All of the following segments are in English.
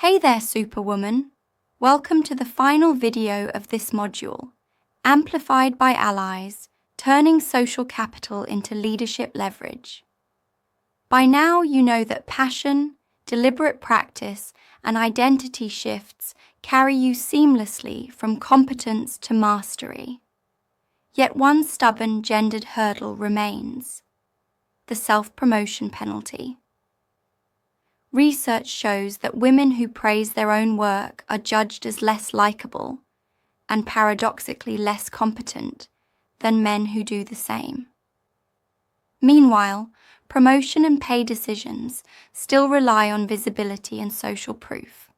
Hey there, Superwoman! Welcome to the final video of this module, Amplified by Allies, Turning Social Capital into Leadership Leverage. By now you know that passion, deliberate practice, and identity shifts carry you seamlessly from competence to mastery. Yet one stubborn gendered hurdle remains: the self-promotion penalty. Research shows that women who praise their own work are judged as less likable and paradoxically less competent than men who do the same. Meanwhile, promotion and pay decisions still rely on visibility and social proof.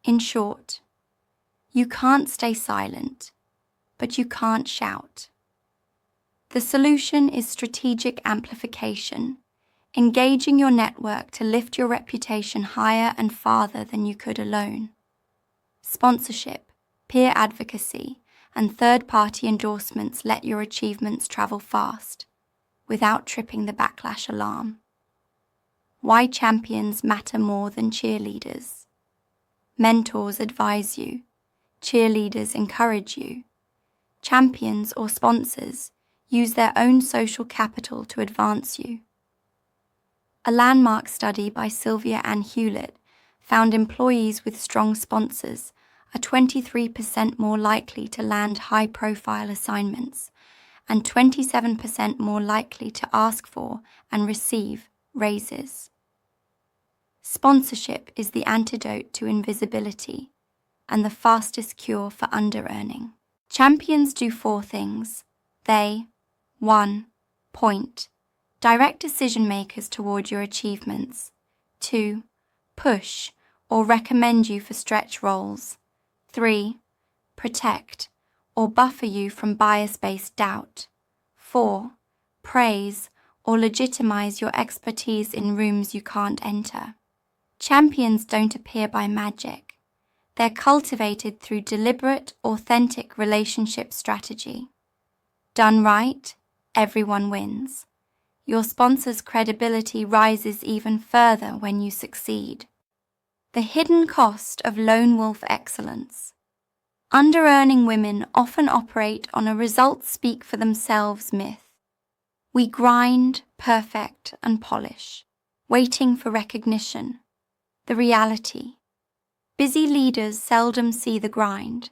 In short, you can't stay silent, but you can't shout. The solution is strategic amplification, engaging your network to lift your reputation higher and farther than you could alone. Sponsorship, peer advocacy, and third-party endorsements let your achievements travel fast, without tripping the backlash alarm. Why champions matter more than cheerleaders. Mentors advise you, cheerleaders encourage you. Champions or sponsors use their own social capital to advance you. A landmark study by Sylvia Ann Hewlett found employees with strong sponsors are 23% more likely to land high-profile assignments and 27% more likely to ask for and receive raises. Sponsorship is the antidote to invisibility and the fastest cure for under-earning. Champions do 4 things. They 1. Point. Direct decision-makers toward your achievements. 2. Push or recommend you for stretch roles. 3. Protect or buffer you from bias-based doubt. 4. Praise or legitimize your expertise in rooms you can't enter. Champions don't appear by magic. They're cultivated through deliberate, authentic relationship strategy. Done right, everyone wins. Your sponsor's credibility rises even further when you succeed. The hidden cost of lone wolf excellence. Under-earning women often operate on a results-speak-for-themselves myth. We grind, perfect, and polish, waiting for recognition. The reality. Busy leaders seldom see the grind.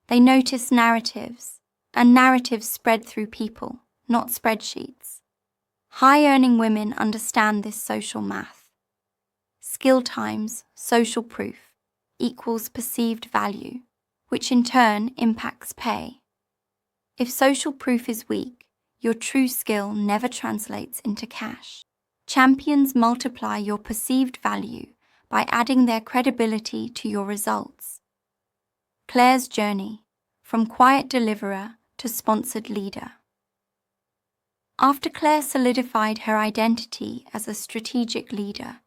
They notice narratives, and narratives spread through people, not spreadsheets. High-earning women understand this social math. Skill times social proof equals perceived value, which in turn impacts pay. If social proof is weak, your true skill never translates into cash. Champions multiply your perceived value by adding their credibility to your results. Claire's journey, from quiet deliverer to sponsored leader. After Claire solidified her identity as a strategic leader,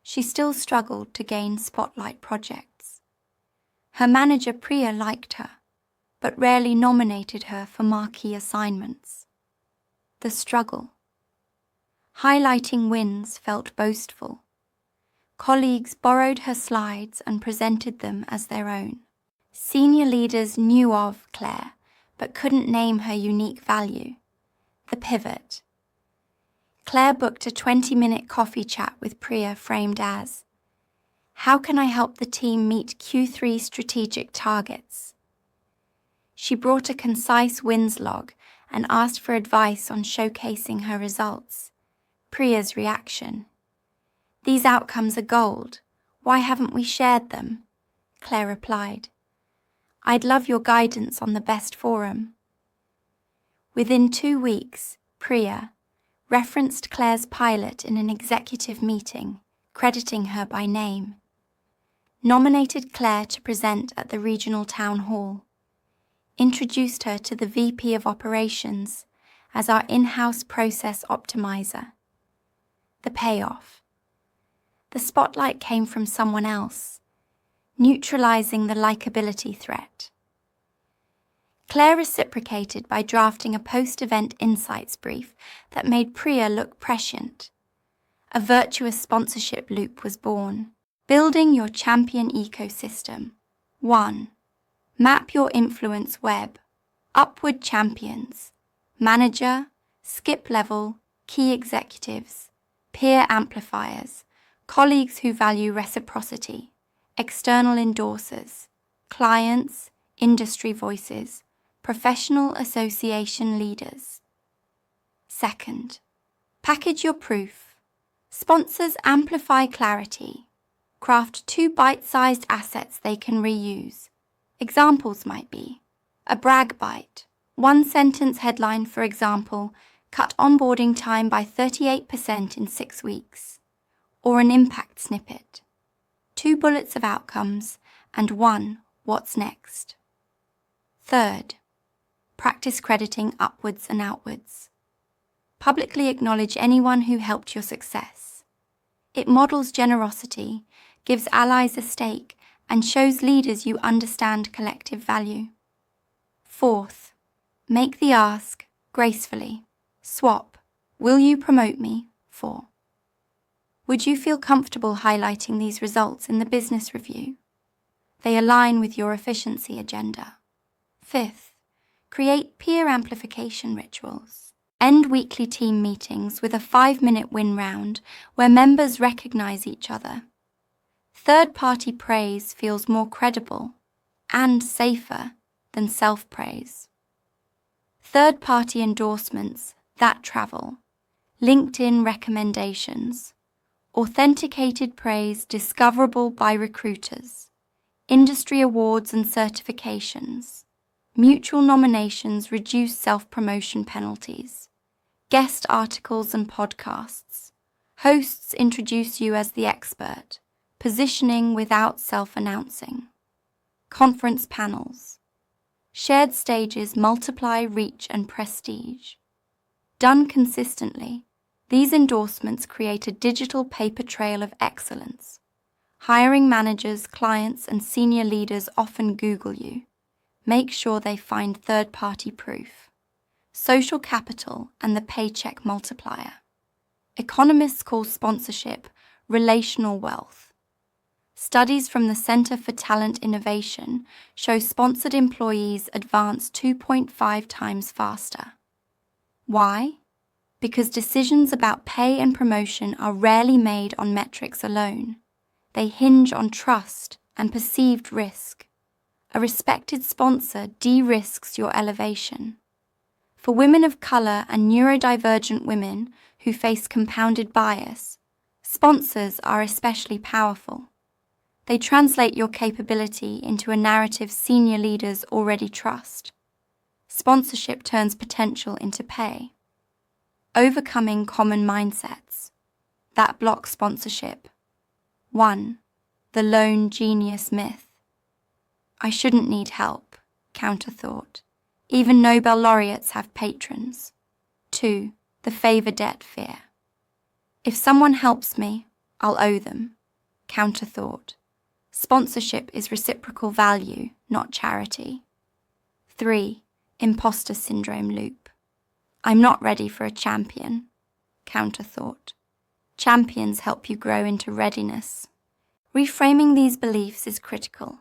she still struggled to gain spotlight projects. Her manager Priya liked her, but rarely nominated her for marquee assignments. The struggle. Highlighting wins felt boastful. Colleagues borrowed her slides and presented them as their own. Senior leaders knew of Claire, but couldn't name her unique value. The pivot. Claire booked a 20-minute coffee chat with Priya framed as, "How can I help the team meet Q3 strategic targets?" She brought a concise wins log and asked for advice on showcasing her results. Priya's reaction. "These outcomes are gold. Why haven't we shared them?" Claire replied, "I'd love your guidance on the best forum." Within 2 weeks, Priya referenced Claire's pilot in an executive meeting, crediting her by name. Nominated Claire to present at the regional town hall. Introduced her to the VP of Operations as our in-house process optimizer. The payoff. The spotlight came from someone else, neutralizing the likability threat. Claire reciprocated by drafting a post-event insights brief that made Priya look prescient. A virtuous sponsorship loop was born. Building your champion ecosystem. 1. Map your influence web. Upward champions. Manager, skip level, key executives, peer amplifiers, colleagues who value reciprocity, external endorsers, clients, industry voices, professional association leaders. 2. Package your proof. Sponsors amplify clarity. Craft 2 bite-sized assets they can reuse. Examples might be a brag bite, 1-sentence headline, for example, cut onboarding time by 38% in 6 weeks, or an impact snippet, 2 bullets of outcomes and 1 what's next. 3. Practice crediting upwards and outwards. Publicly acknowledge anyone who helped your success. It models generosity, gives allies a stake, and shows leaders you understand collective value. 4. Make the ask gracefully. Swap. Will you promote me? For. Would you feel comfortable highlighting these results in the business review? They align with your efficiency agenda. 5. Create peer amplification rituals. End weekly team meetings with a 5-minute win round where members recognize each other. Third-party praise feels more credible and safer than self-praise. Third-party endorsements that travel. LinkedIn recommendations. Authenticated praise discoverable by recruiters. Industry awards and certifications. Mutual nominations reduce self-promotion penalties. Guest articles and podcasts. Hosts introduce you as the expert. Positioning without self-announcing. Conference panels. Shared stages multiply reach and prestige. Done consistently, these endorsements create a digital paper trail of excellence. Hiring managers, clients, and senior leaders often Google you. Make sure they find third-party proof. Social capital and the paycheck multiplier. Economists call sponsorship relational wealth. Studies from the Center for Talent Innovation show sponsored employees advance 2.5 times faster. Why? Because decisions about pay and promotion are rarely made on metrics alone. They hinge on trust and perceived risk. A respected sponsor de-risks your elevation. For women of color and neurodivergent women who face compounded bias, sponsors are especially powerful. They translate your capability into a narrative senior leaders already trust. Sponsorship turns potential into pay. Overcoming common mindsets that block sponsorship. 1. The lone genius myth. I shouldn't need help. Counterthought. Even Nobel laureates have patrons. 2. The favor debt fear. If someone helps me, I'll owe them. Counterthought. Sponsorship is reciprocal value, not charity. 3. Imposter syndrome loop. I'm not ready for a champion. Counterthought. Champions help you grow into readiness. Reframing these beliefs is critical.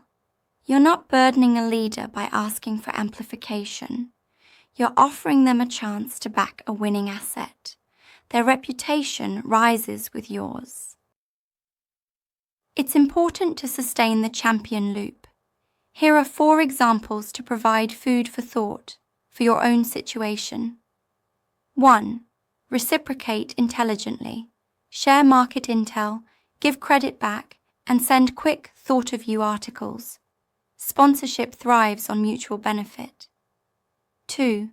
You're not burdening a leader by asking for amplification. You're offering them a chance to back a winning asset. Their reputation rises with yours. It's important to sustain the champion loop. Here are 4 examples to provide food for thought for your own situation. 1. Reciprocate intelligently. Share market intel, give credit back, and send quick thought-of-you articles. Sponsorship thrives on mutual benefit. 2.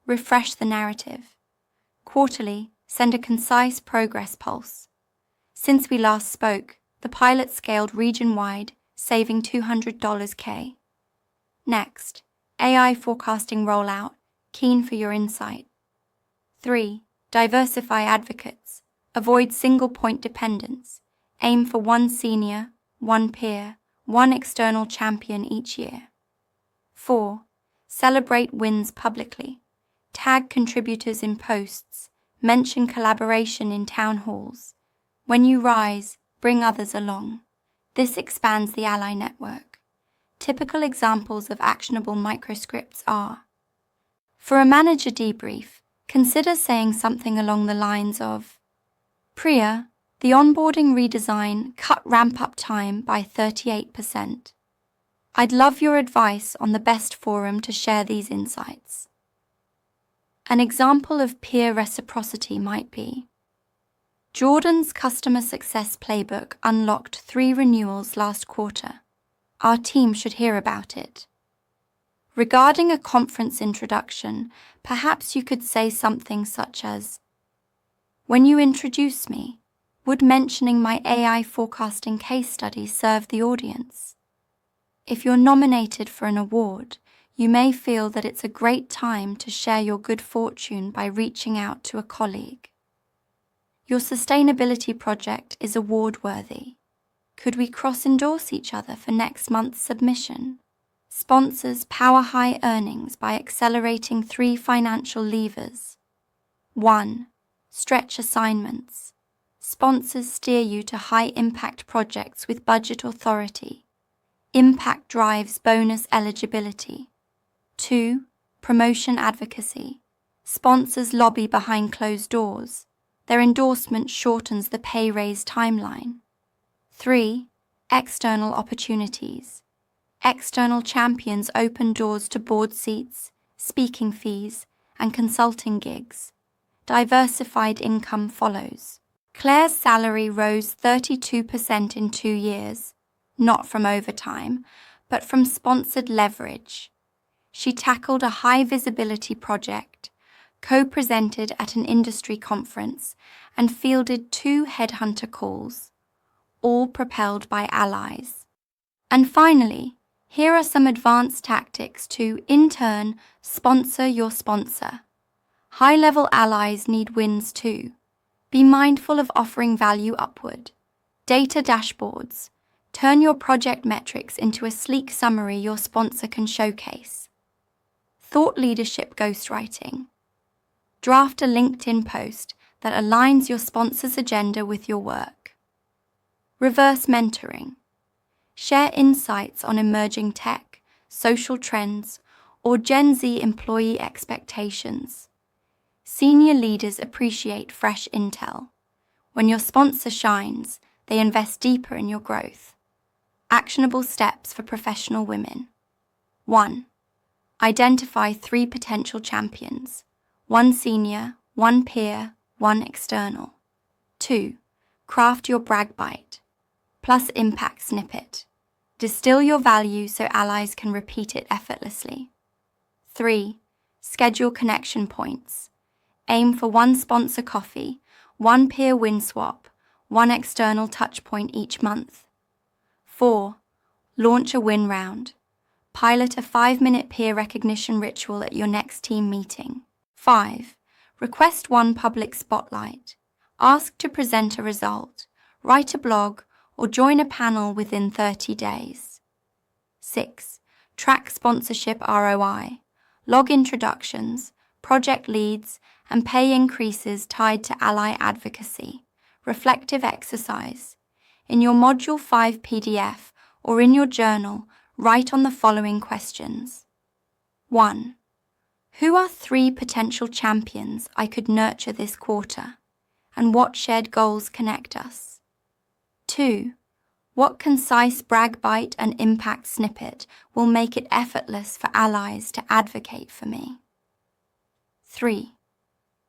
Refresh the narrative. Quarterly, send a concise progress pulse. Since we last spoke, the pilot scaled region-wide, saving $200 K. Next, AI forecasting rollout, keen for your insight. 3. Diversify advocates. Avoid single-point dependence. Aim for 1 senior, 1 peer, 1 external champion each year. 4. Celebrate wins publicly. Tag contributors in posts. Mention collaboration in town halls. When you rise, bring others along. This expands the ally network. Typical examples of actionable microscripts are: for a manager debrief, consider saying something along the lines of, Priya, the onboarding redesign cut ramp-up time by 38%. I'd love your advice on the best forum to share these insights. An example of peer reciprocity might be, Jordan's customer success playbook unlocked 3 renewals last quarter. Our team should hear about it. Regarding a conference introduction, perhaps you could say something such as, when you introduce me, would mentioning my AI forecasting case study serve the audience? If you're nominated for an award, you may feel that it's a great time to share your good fortune by reaching out to a colleague. Your sustainability project is award-worthy. Could we cross-endorse each other for next month's submission? Sponsors power high earnings by accelerating 3 financial levers. 1. Stretch assignments. Sponsors steer you to high-impact projects with budget authority. Impact drives bonus eligibility. 2. Promotion advocacy. Sponsors lobby behind closed doors. Their endorsement shortens the pay raise timeline. 3. External opportunities. External champions open doors to board seats, speaking fees, and consulting gigs. Diversified income follows. Claire's salary rose 32% in 2 years, not from overtime, but from sponsored leverage. She tackled a high-visibility project, co-presented at an industry conference, and fielded 2 headhunter calls, all propelled by allies. And finally, here are some advanced tactics to, in turn, sponsor your sponsor. High-level allies need wins too. Be mindful of offering value upward. Data dashboards. Turn your project metrics into a sleek summary your sponsor can showcase. Thought leadership ghostwriting. Draft a LinkedIn post that aligns your sponsor's agenda with your work. Reverse mentoring. Share insights on emerging tech, social trends, or Gen Z employee expectations. Senior leaders appreciate fresh intel. When your sponsor shines, they invest deeper in your growth. Actionable steps for professional women. 1. Identify 3 potential champions. 1 senior, 1 peer, 1 external. 2. Craft your brag bite. Plus impact snippet. Distill your value so allies can repeat it effortlessly. 3. Schedule connection points. Aim for 1 sponsor coffee, 1 peer win swap, 1 external touchpoint each month. 4. Launch a win round. Pilot a 5-minute peer recognition ritual at your next team meeting. 5. Request 1 public spotlight. Ask to present a result, write a blog, or join a panel within 30 days. 6. Track sponsorship ROI. Log introductions, project leads, and pay increases tied to ally advocacy. Reflective exercise. In your Module 5 PDF or in your journal, write on the following questions. 1. Who are 3 potential champions I could nurture this quarter, and what shared goals connect us? 2. What concise brag bite and impact snippet will make it effortless for allies to advocate for me? 3.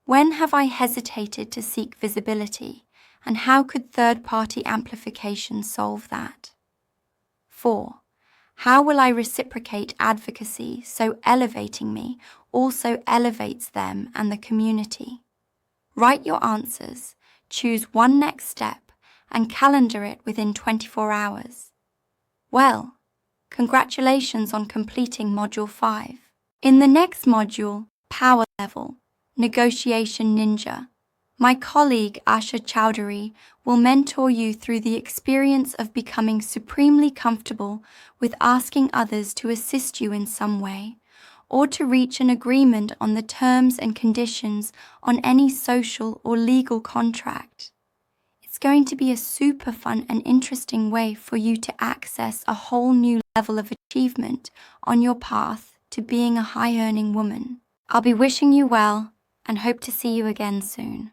When have I hesitated to seek visibility, and how could third-party amplification solve that? 4. How will I reciprocate advocacy so elevating me also elevates them and the community? Write your answers, choose 1 next step, and calendar it within 24 hours. Well, congratulations on completing Module 5. In the next module, Power Level, Negotiation Ninja, my colleague Asha Chowdhury will mentor you through the experience of becoming supremely comfortable with asking others to assist you in some way, or to reach an agreement on the terms and conditions on any social or legal contract. It's It's going to be a super fun and interesting way for you to access a whole new level of achievement on your path to being a high-earning woman. I'll be wishing you well and hope to see you again soon.